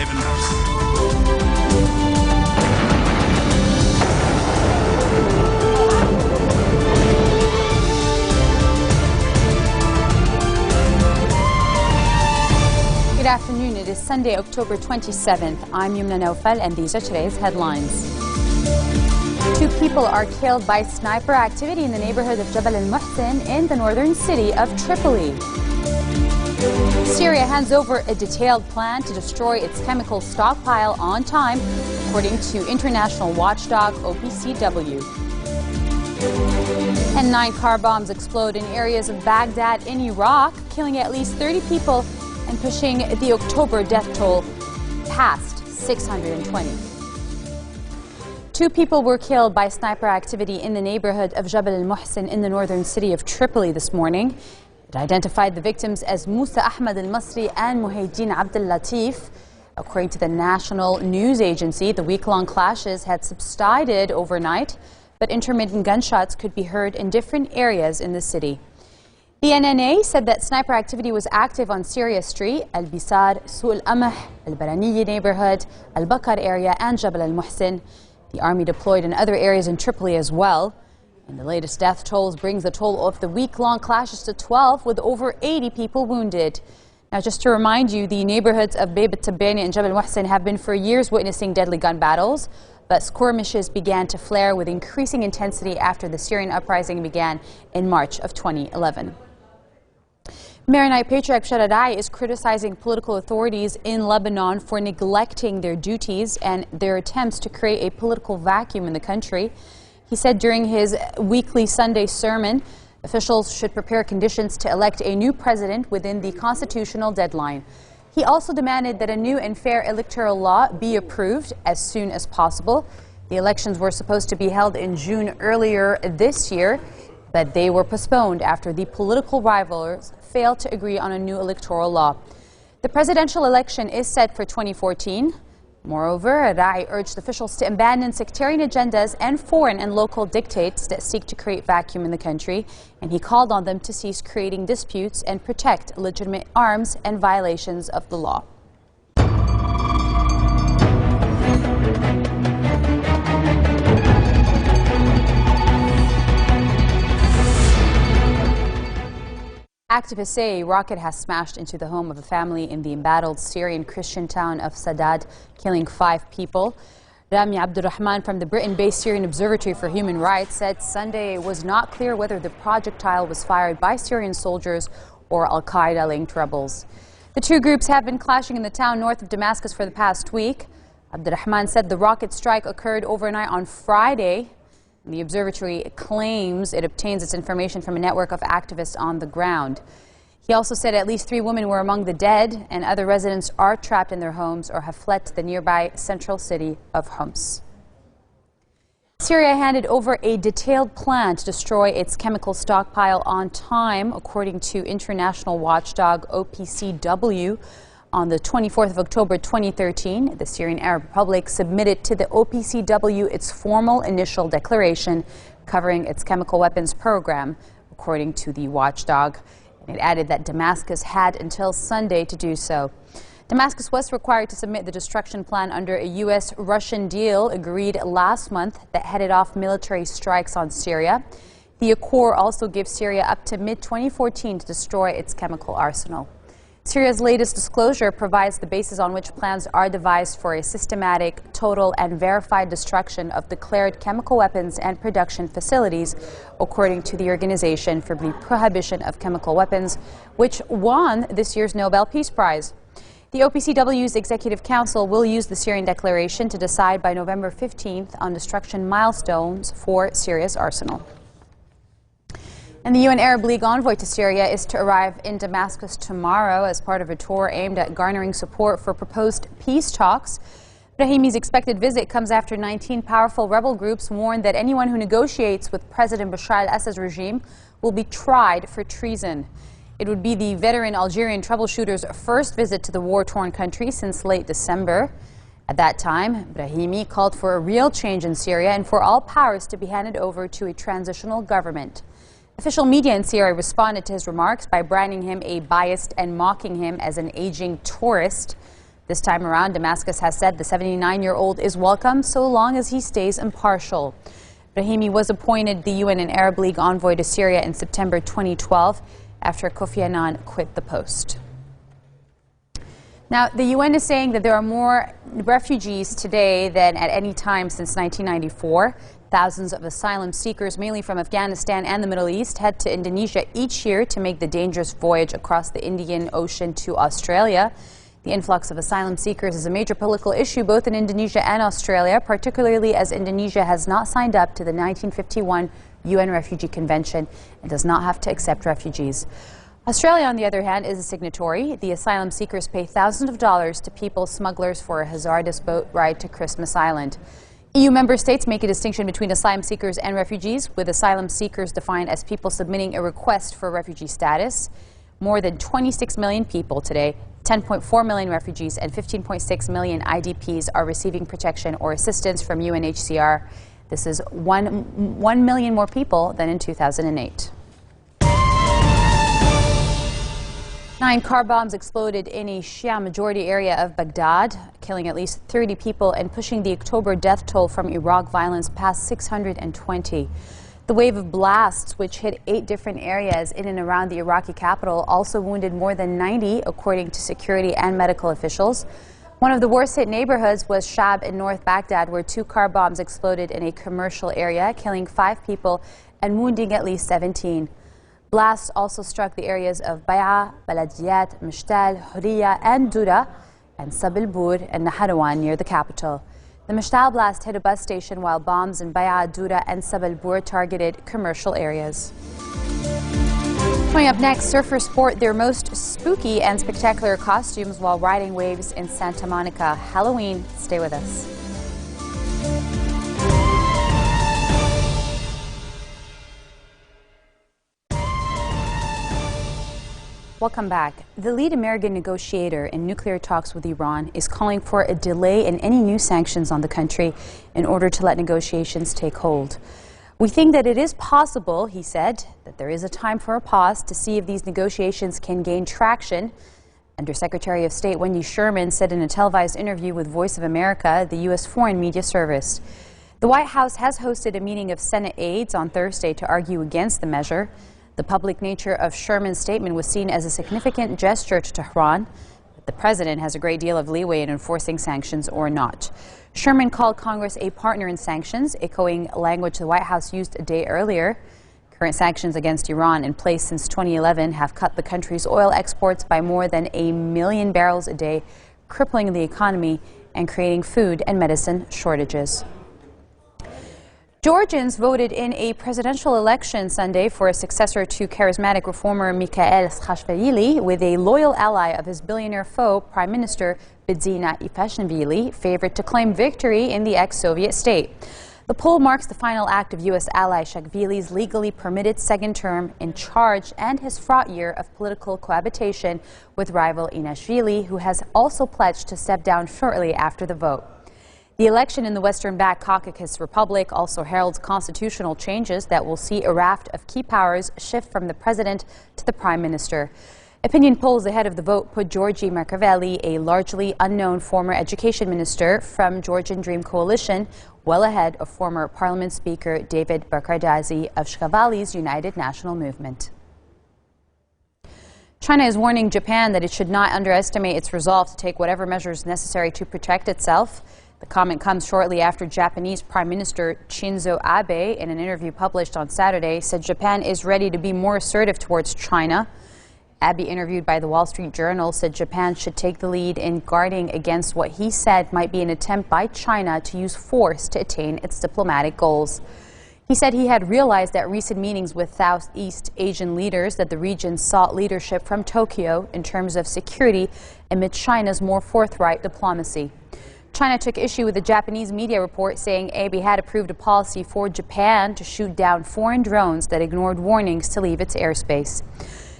Good afternoon. It is Sunday, October 27th. I'm Yumna Naufal, and these are today's headlines. 2 people are killed by sniper activity in the neighborhood of Jabal al-Muhsin in the northern city of Tripoli. Syria hands over a detailed plan to destroy its chemical stockpile on time, according to international watchdog OPCW. And 9 car bombs explode in areas of Baghdad in Iraq, killing at least 30 people and pushing the October death toll past 620. 2 people were killed by sniper activity in the neighborhood of Jabal al-Muhsin in the northern city of Tripoli this morning. It identified the victims as Musa Ahmed al-Masri and Muhaydin Abdel Latif. According to the national news agency, the week-long clashes had subsided overnight, but intermittent gunshots could be heard in different areas in the city. The NNA said that sniper activity was active on Syria Street, Al-Bisar, Su al-Amah, Al-Baraniya neighborhood, Al-Bakar area, and Jabal al-Muhsin. The army deployed in other areas in Tripoli as well. And the latest death tolls brings the toll of the week-long clashes to 12, with over 80 people wounded. Now, just to remind you, the neighborhoods of Bayt al-Tabbani and Jabal al-Muhsin have been for years witnessing deadly gun battles, but skirmishes began to flare with increasing intensity after the Syrian uprising began in March of 2011. Maronite Patriarch Sharadai is criticizing political authorities in Lebanon for neglecting their duties and their attempts to create a political vacuum in the country. He said during his weekly Sunday sermon, officials should prepare conditions to elect a new president within the constitutional deadline. He also demanded that a new and fair electoral law be approved as soon as possible. The elections were supposed to be held in June earlier this year, but they were postponed after the political rivals failed to agree on a new electoral law. The presidential election is set for 2014. Moreover, Rai urged officials to abandon sectarian agendas and foreign and local dictates that seek to create vacuum in the country, and he called on them to cease creating disputes and protect legitimate arms and violations of the law. Activists say a rocket has smashed into the home of a family in the embattled Syrian Christian town of Saadad, killing 5 people. Rami Abdurrahman from the Britain-based Syrian Observatory for Human Rights said Sunday it was not clear whether the projectile was fired by Syrian soldiers or al-Qaeda-linked rebels. The 2 groups have been clashing in the town north of Damascus for the past week. Abdurrahman said the rocket strike occurred overnight on Friday. The observatory claims it obtains its information from a network of activists on the ground. He also said at least 3 women were among the dead, and other residents are trapped in their homes or have fled to the nearby central city of Homs. Syria handed over a detailed plan to destroy its chemical stockpile on time, according to international watchdog OPCW. On the 24th of October 2013, the Syrian Arab Republic submitted to the OPCW its formal initial declaration covering its chemical weapons program, according to the watchdog. And it added that Damascus had until Sunday to do so. Damascus was required to submit the destruction plan under a U.S.-Russian deal agreed last month that headed off military strikes on Syria. The accord also gives Syria up to mid-2014 to destroy its chemical arsenal. Syria's latest disclosure provides the basis on which plans are devised for a systematic, total, and verified destruction of declared chemical weapons and production facilities, according to the Organization for the Prohibition of Chemical Weapons, which won this year's Nobel Peace Prize. The OPCW's Executive Council will use the Syrian declaration to decide by November 15th on destruction milestones for Syria's arsenal. And the UN Arab League envoy to Syria is to arrive in Damascus tomorrow as part of a tour aimed at garnering support for proposed peace talks. Brahimi's expected visit comes after 19 powerful rebel groups warned that anyone who negotiates with President Bashar al-Assad's regime will be tried for treason. It would be the veteran Algerian troubleshooter's first visit to the war-torn country since late December. At that time, Brahimi called for a real change in Syria and for all powers to be handed over to a transitional government. Official media in Syria responded to his remarks by branding him a biased and mocking him as an aging tourist. This time around, Damascus has said the 79-year-old is welcome so long as he stays impartial. Brahimi was appointed the UN and Arab League envoy to Syria in September 2012 after Kofi Annan quit the post. Now, the UN is saying that there are more refugees today than at any time since 1994. Thousands of asylum seekers, mainly from Afghanistan and the Middle East, head to Indonesia each year to make the dangerous voyage across the Indian Ocean to Australia. The influx of asylum seekers is a major political issue both in Indonesia and Australia, particularly as Indonesia has not signed up to the 1951 UN Refugee Convention and does not have to accept refugees. Australia, on the other hand, is a signatory. The asylum seekers pay thousands of dollars to people smugglers for a hazardous boat ride to Christmas Island. EU member states make a distinction between asylum seekers and refugees, with asylum seekers defined as people submitting a request for refugee status. More than 26 million people today, 10.4 million refugees and 15.6 million IDPs are receiving protection or assistance from UNHCR. This is 1 million more people than in 2008. 9 car bombs exploded in a Shia majority area of Baghdad, killing at least 30 people and pushing the October death toll from Iraq violence past 620. The wave of blasts, which hit 8 different areas in and around the Iraqi capital, also wounded more than 90, according to security and medical officials. One of the worst-hit neighborhoods was Shab in North Baghdad, where 2 car bombs exploded in a commercial area, killing 5 people and wounding at least 17. Blasts also struck the areas of Baya, Baladiyat, Mishtal, Huriya, and Dura, and Sabilbur and Naharawan near the capital. The Mishtal blast hit a bus station, while bombs in Baya, Dura, and Sabilbur targeted commercial areas. Coming up next, surfers sport their most spooky and spectacular costumes while riding waves in Santa Monica. Halloween. Stay with us. Welcome back. The lead American negotiator in nuclear talks with Iran is calling for a delay in any new sanctions on the country in order to let negotiations take hold. We think that it is possible, he said, that there is a time for a pause to see if these negotiations can gain traction. Undersecretary of State Wendy Sherman said in a televised interview with Voice of America, the U.S. Foreign Media Service. The White House has hosted a meeting of Senate aides on Thursday to argue against the measure. The public nature of Sherman's statement was seen as a significant gesture to Tehran, but the president has a great deal of leeway in enforcing sanctions or not. Sherman called Congress a partner in sanctions, echoing language the White House used a day earlier. Current sanctions against Iran, in place since 2011, have cut the country's oil exports by more than 1 million barrels a day, crippling the economy and creating food and medicine shortages. Georgians voted in a presidential election Sunday for a successor to charismatic reformer Mikhail Saakashvili, with a loyal ally of his billionaire foe, Prime Minister Bidzina Ivashvili, favored to claim victory in the ex-Soviet state. The poll marks the final act of U.S. ally Saakashvili's legally permitted second term in charge and his fraught year of political cohabitation with rival Inashvili, who has also pledged to step down shortly after the vote. The election in the Western Back Caucasus Republic also heralds constitutional changes that will see a raft of key powers shift from the president to the prime minister. Opinion polls ahead of the vote put Georgi Markaveli, a largely unknown former education minister from Georgian Dream Coalition, well ahead of former Parliament Speaker David Bakardazi of Shkavali's United National Movement. China is warning Japan that it should not underestimate its resolve to take whatever measures necessary to protect itself. The comment comes shortly after Japanese Prime Minister Shinzo Abe, in an interview published on Saturday, said Japan is ready to be more assertive towards China. Abe, interviewed by the Wall Street Journal, said Japan should take the lead in guarding against what he said might be an attempt by China to use force to attain its diplomatic goals. He said he had realized at recent meetings with Southeast Asian leaders that the region sought leadership from Tokyo in terms of security amid China's more forthright diplomacy. China took issue with the Japanese media report saying Abe had approved a policy for Japan to shoot down foreign drones that ignored warnings to leave its airspace.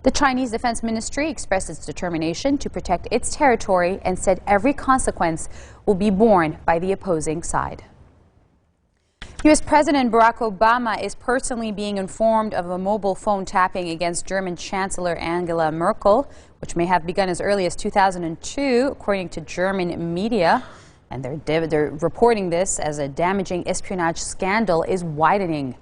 The Chinese Defense Ministry expressed its determination to protect its territory and said every consequence will be borne by the opposing side. U.S. President Barack Obama is personally being informed of a mobile phone tapping against German Chancellor Angela Merkel, which may have begun as early as 2002, according to German media. And they're reporting this as a damaging espionage scandal is widening.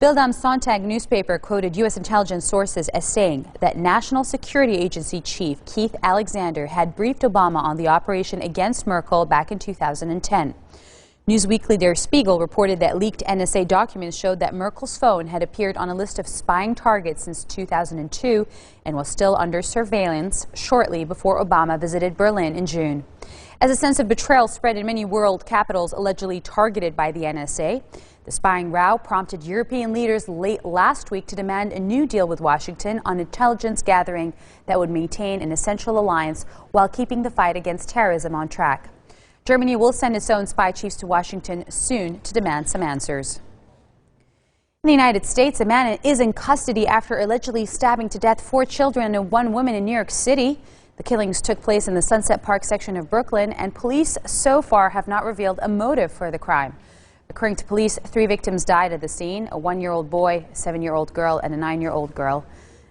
Bild am Sonntag newspaper quoted U.S. intelligence sources as saying that National Security Agency Chief Keith Alexander had briefed Obama on the operation against Merkel back in 2010. Newsweekly Der Spiegel reported that leaked NSA documents showed that Merkel's phone had appeared on a list of spying targets since 2002 and was still under surveillance shortly before Obama visited Berlin in June. As a sense of betrayal spread in many world capitals allegedly targeted by the NSA, the spying row prompted European leaders late last week to demand a new deal with Washington on intelligence gathering that would maintain an essential alliance while keeping the fight against terrorism on track. Germany will send its own spy chiefs to Washington soon to demand some answers. In the United States, a man is in custody after allegedly stabbing to death 4 children and 1 woman in New York City. The killings took place in the Sunset Park section of Brooklyn, and police so far have not revealed a motive for the crime. According to police, 3 victims died at the scene: a 1-year-old boy, a 7-year-old girl, and a 9-year-old girl.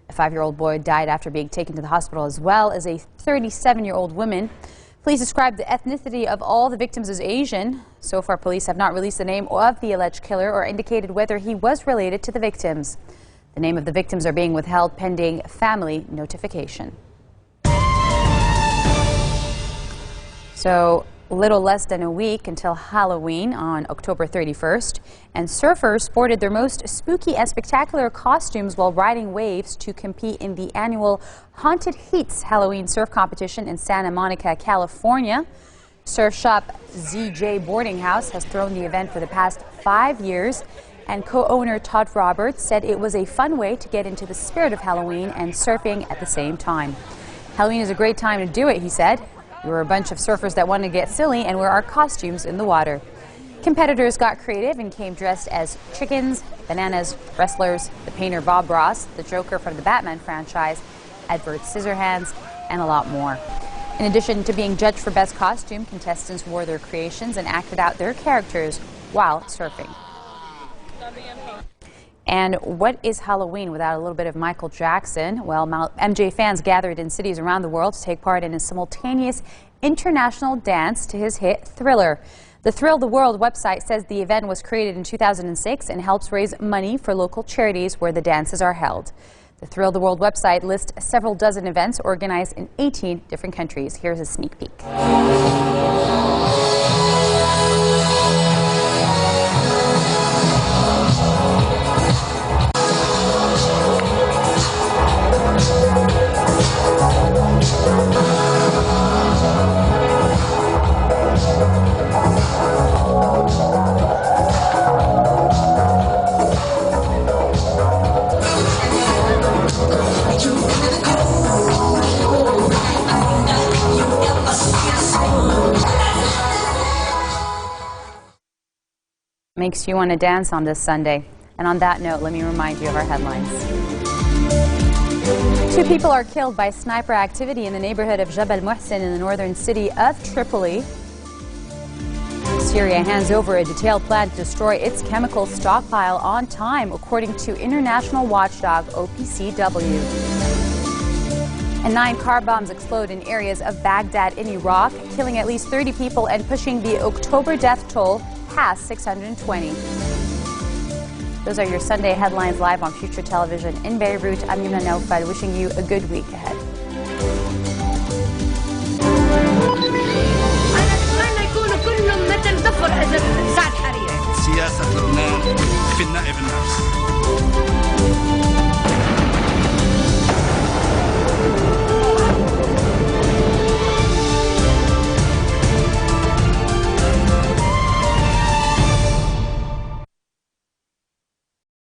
A 5-year-old boy died after being taken to the hospital, as well as a 37-year-old woman. Police described the ethnicity of all the victims as Asian. So far, police have not released the name of the alleged killer or indicated whether he was related to the victims. The name of the victims are being withheld pending family notification. So, a little less than a week until Halloween on October 31st, and surfers sported their most spooky and spectacular costumes while riding waves to compete in the annual Haunted Heats Halloween surf competition in Santa Monica, California. Surf shop ZJ Boarding House has thrown the event for the past 5 years, and co-owner Todd Roberts said it was a fun way to get into the spirit of Halloween and surfing at the same time. Halloween is a great time to do it, he said. We were a bunch of surfers that wanted to get silly and wear our costumes in the water. Competitors got creative and came dressed as chickens, bananas, wrestlers, the painter Bob Ross, the Joker from the Batman franchise, Edward Scissorhands, and a lot more. In addition to being judged for best costume, contestants wore their creations and acted out their characters while surfing. And what is Halloween without a little bit of Michael Jackson? Well, MJ fans gathered in cities around the world to take part in a simultaneous international dance to his hit Thriller. The Thrill the World website says the event was created in 2006 and helps raise money for local charities where the dances are held. The Thrill the World website lists several dozen events organized in 18 different countries. Here's a sneak peek. Makes you want to dance on this Sunday. And on that note, let me remind you of our headlines. 2 people are killed by sniper activity in the neighborhood of Jabal Muhsin in the northern city of Tripoli. Syria hands over a detailed plan to destroy its chemical stockpile on time, according to international watchdog OPCW. And 9 car bombs explode in areas of Baghdad in Iraq, killing at least 30 people and pushing the October death toll past 620. Those are your Sunday headlines live on Future Television in Beirut. I'm Yumna Naufal, wishing you a good week ahead.